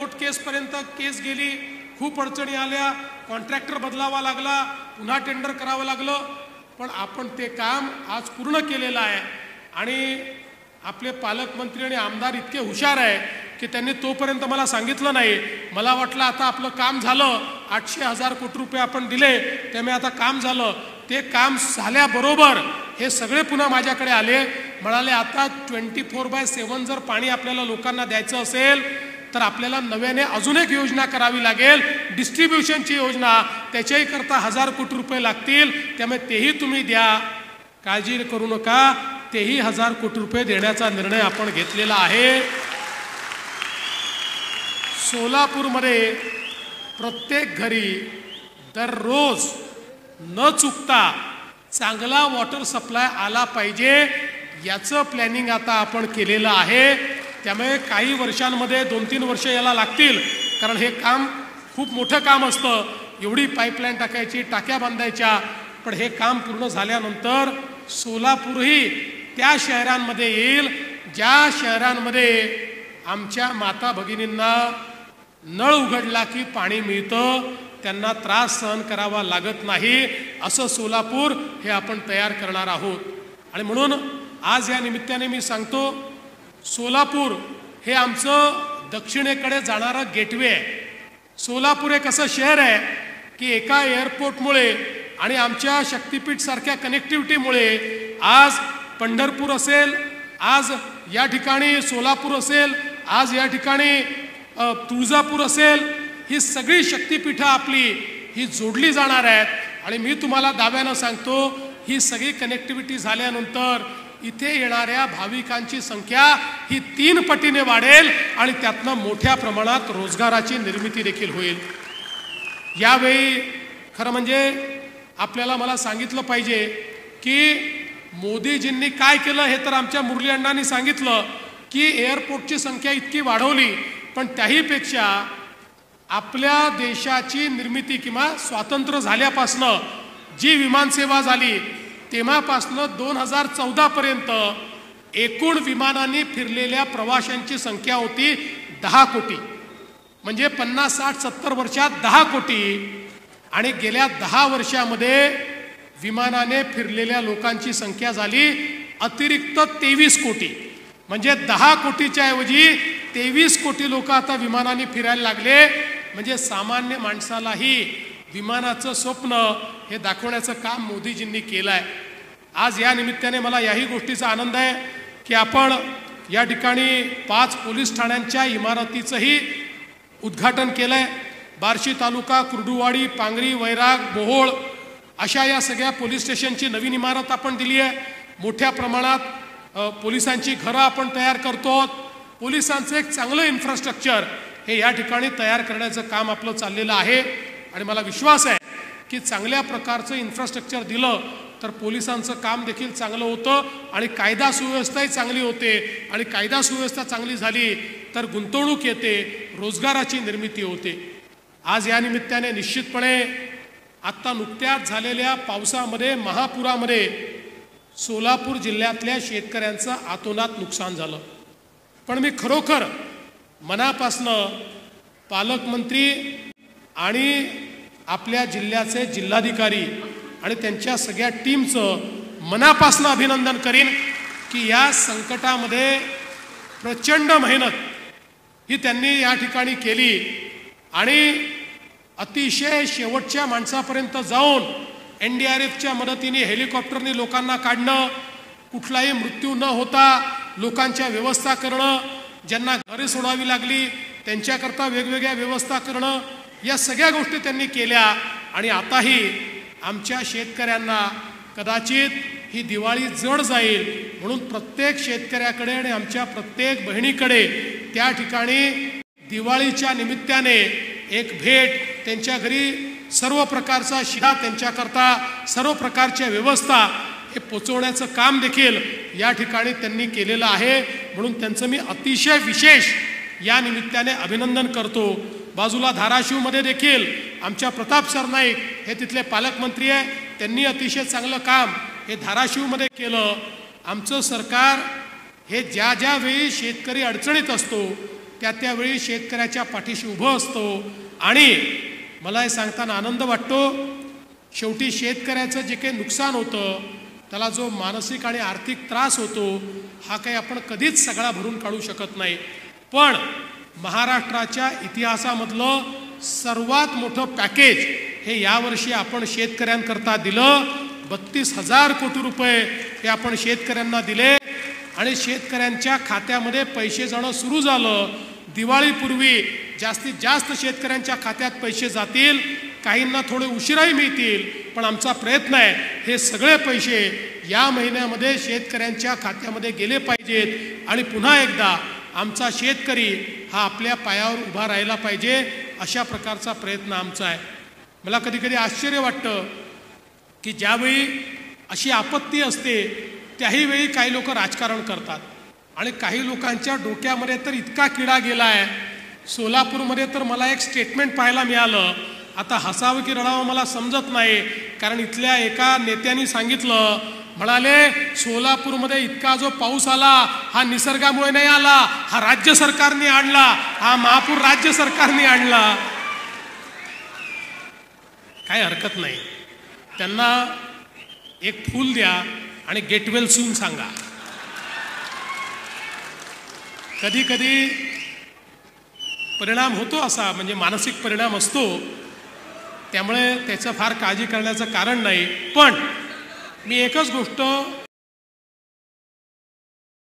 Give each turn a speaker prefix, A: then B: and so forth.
A: Court केसपर्यंत केस गेली, खूप अडचणी आल्या, कॉन्ट्रॅक्टर बदलावा लागला, पुन्हा टेंडर करावं लागलं, पण आपण ते काम आज पूर्ण केलेलं आहे. आणि आपले पालकमंत्री आणि आमदार इतके हुशार आहे की त्यांनी तोपर्यंत मला सांगितलं नाही. मला वाटलं आता आपलं काम झालं, 800,000 कोटी रुपये आपण दिले, त्यामुळे आता काम झालं. ते काम झाल्याबरोबर हे सगळे पुन्हा माझ्याकडे आले, म्हणाले आता 24/7 जर पाणी आपल्याला लोकांना द्यायचं असेल तर आपल्याला नव्याने अजून एक योजना करावी लागेल, डिस्ट्रीब्युशनची योजना, त्याच्याही करता 1000 कोटी रुपये लागतील, त्यामुळे तेही तुम्ही द्या, काळजी करू नका. तेही 1000 कोटी रुपये देण्याचा निर्णय आपण घेतलेला आहे. सोलापूरमध्ये प्रत्येक घरी दररोज न चुकता चांगला वॉटर सप्लाय आला पाहिजे, याचं प्लॅनिंग आता आपण केलेलं आहे. त्यामुळे काही वर्षांमध्ये 2-3 वर्ष याला लागतील, कारण हे काम खूप मोठं काम असतं. एवढी पाईपलाईन टाकायची, टाक्या बांधायच्या, पण हे काम पूर्ण झाल्यानंतर सोलापूरही त्या शहरांमध्ये येईल ज्या शहरांमध्ये आमच्या माता भगिनींना नळ उघडला की पाणी मिळतं, त्यांना त्रास सहन करावा लागत नाही, असं सोलापूर हे आपण तयार करणार आहोत. आणि म्हणून आज या निमित्ताने मी सांगतो, सोलापूर हे आमचं दक्षिणेकडे जाणारं गेटवे आहे. सोलापूर एक असं शहर आहे की एका एअरपोर्टमुळे आणि आमच्या शक्तिपीठ सारख्या कनेक्टिव्हिटीमुळे आज पंढरपूर असेल, आज या ठिकाणी सोलापूर असेल, आज या ठिकाणी तुळजापूर असेल, ही सगळी शक्तिपीठं आपली ही जोडली जाणार आहेत. आणि मी तुम्हाला दाव्यानं सांगतो, ही सगळी कनेक्टिव्हिटी झाल्यानंतर इथे येणाऱ्या भाविकांची संख्या ही 3 पटीने वाढेल आणि त्यातनं मोठ्या प्रमाणात रोजगाराची निर्मिती देखील होईल. यावेळी खरं म्हणजे आपल्याला मला सांगितलं पाहिजे की मोदीजींनी काय केलं हे तर आमच्या मुरली अण्णांनी सांगितलं की एअरपोर्टची संख्या इतकी वाढवली, पण त्याहीपेक्षा आपल्या देशाची निर्मिती किंवा स्वातंत्र्य झाल्यापासनं जी विमानसेवा झाली तेव्हापासनं 2014 पर्यंत एकूण विमानांनी फिरलेल्या प्रवाशांची संख्या होती 10 कोटी. म्हणजे 50, 60, 70 वर्षात 10 कोटी. आणि गेल्या 10 वर्षामध्ये विमानाने फिरलेल्या लोकांची संख्या झाली अतिरिक्त 23 कोटी. म्हणजे 10 कोटीच्या ऐवजी 23 कोटी लोक आता विमानाने फिरायला लागले. म्हणजे सामान्य माणसालाही विमानाचं स्वप्न हे दाखवण्याचं काम मोदीजींनी केलं आहे. आज या निमित्ताने मला याही गोष्टीचा आनंद आहे की आपण या ठिकाणी 5 पोलीस ठाण्यांच्या इमारतीचंही उद्घाटन केलं आहे. बार्शी तालुका, कुर्डुवाडी, पांगरी, वैराग, मोहोळ अशा या सगळ्या पोलीस स्टेशनची नवीन इमारत आपण दिली आहे. मोठ्या प्रमाणात पोलिसांची घरं आपण तयार करतो. पोलिसांचं एक चांगलं इन्फ्रास्ट्रक्चर हे या ठिकाणी तयार करण्याचं काम आपलं चाललेलं आहे. आणि मला विश्वास आहे की चांगल्या प्रकारचं इन्फ्रास्ट्रक्चर दिलं तर पोलिसांचं काम देखील चांगलं होतं आणि कायदा सुव्यवस्थाही चांगली होते. आणि कायदा सुव्यवस्था चांगली झाली तर गुंतवणूक येते, रोजगाराची निर्मिती होते. आज या निमित्ताने निश्चितपणे आत्ता नुकत्याच झालेल्या पावसामध्ये, महापुरामध्ये सोलापूर जिल्ह्यातल्या शेतकऱ्यांचं अतोनात नुकसान झालं. पण मी खरोखर मनापासनं पालकमंत्री आणि आपल्या जिल्ह्याचे जिल्हाधिकारी आणि त्यांच्या सगळ्या टीमचं मनापासनं अभिनंदन करीन की या संकटामध्ये प्रचंड मेहनत ही त्यांनी या ठिकाणी केली आणि अतिशय शेवटच्या माणसापर्यंत जाऊन NDRFच्या मदतीने हेलिकॉप्टरने लोकांना काढणं, कुठलाही मृत्यू न होता लोकांच्या व्यवस्था करणं, ज्यांना घरे सोडावी लागली त्यांच्याकरता वेगवेगळ्या व्यवस्था करणं, या सगळ्या गोष्टी त्यांनी केल्या. आणि आताही आमच्या शेतकऱ्यांना कदाचित ही दिवाळी जड जाईल म्हणून प्रत्येक शेतकऱ्याकडे आणि आमच्या प्रत्येक बहिणीकडे त्या ठिकाणी दिवाळीच्या निमित्ताने एक भेट, त्यांच्या घरी सर्व प्रकारचा शिधा, त्यांच्याकरता सर्व प्रकारच्या व्यवस्था हे पोचवण्याचं काम देखील या ठिकाणी त्यांनी केलेलं आहे. म्हणून त्यांचं मी अतिशय विशेष या निमित्ताने अभिनंदन करतो. बाजूला धाराशिवमध्ये देखील आमच्या प्रताप सरनाईक हे तिथले पालकमंत्री आहे, त्यांनी अतिशय चांगलं काम हे धाराशिवमध्ये केलं. आमचं सरकार हे ज्या ज्या वेळी शेतकरी अडचणीत असतो त्यावेळी शेतकऱ्याच्या पाठीशी उभं असतो आणि मला हे सांगताना आनंद वाटतो. शेवटी शेतकऱ्याचं जे काही नुकसान होतं, त्याला जो मानसिक आणि आर्थिक त्रास होतो, हा काही आपण कधीच सगळा भरून काढू शकत नाही. पण महाराष्ट्राच्या इतिहासामधलं सर्वात मोठं पॅकेज हे यावर्षी आपण शेतकऱ्यांकरता दिलं. 32,000 कोटी रुपये हे आपण शेतकऱ्यांना दिले आणि शेतकऱ्यांच्या खात्यामध्ये पैसे जाणं सुरू झालं. दिवाळीपूर्वी जास्तीत जास्त शेतकऱ्यांच्या खात्यात पैसे जातील, काहींना थोडे उशिराही मिळतील, पण आमचा प्रयत्न आहे हे सगळे पैसे या महिन्यामध्ये शेतकऱ्यांच्या खात्यामध्ये गेले पाहिजेत आणि पुन्हा एकदा आमचा शेतकरी हा आपल्या पायावर उभा राहिला पाहिजे, अशा प्रकारचा प्रयत्न आमचा आहे. मला कधी कधी आश्चर्य वाटतं की ज्यावेळी अशी आपत्ती असते त्याही वेळी काही लोक राजकारण करतात आणि काही लोकांच्या डोक्यामध्ये तर इतका किडा गेला आहे. सोलापूरमध्ये तर मला एक स्टेटमेंट पाहायला मिळालं, आता हसावं की रडावं मला समजत नाही, कारण इथल्या एका नेत्याने सांगितलं, म्हणाले सोलापूरमध्ये इतका जो पाऊस आला हा निसर्गामुळे नाही आला, हा राज्य सरकारने आणला, हा महापूर राज्य सरकारने आणला. काही हरकत नाही, त्यांना एक फूल द्या आणि गेट वेल सून सांगा. कधी कधी परिणाम होतो असा, म्हणजे मानसिक परिणाम असतो, त्यामुळे त्याचं फार काळजी करण्याचं कारण नाही. पण मी एकच गोष्ट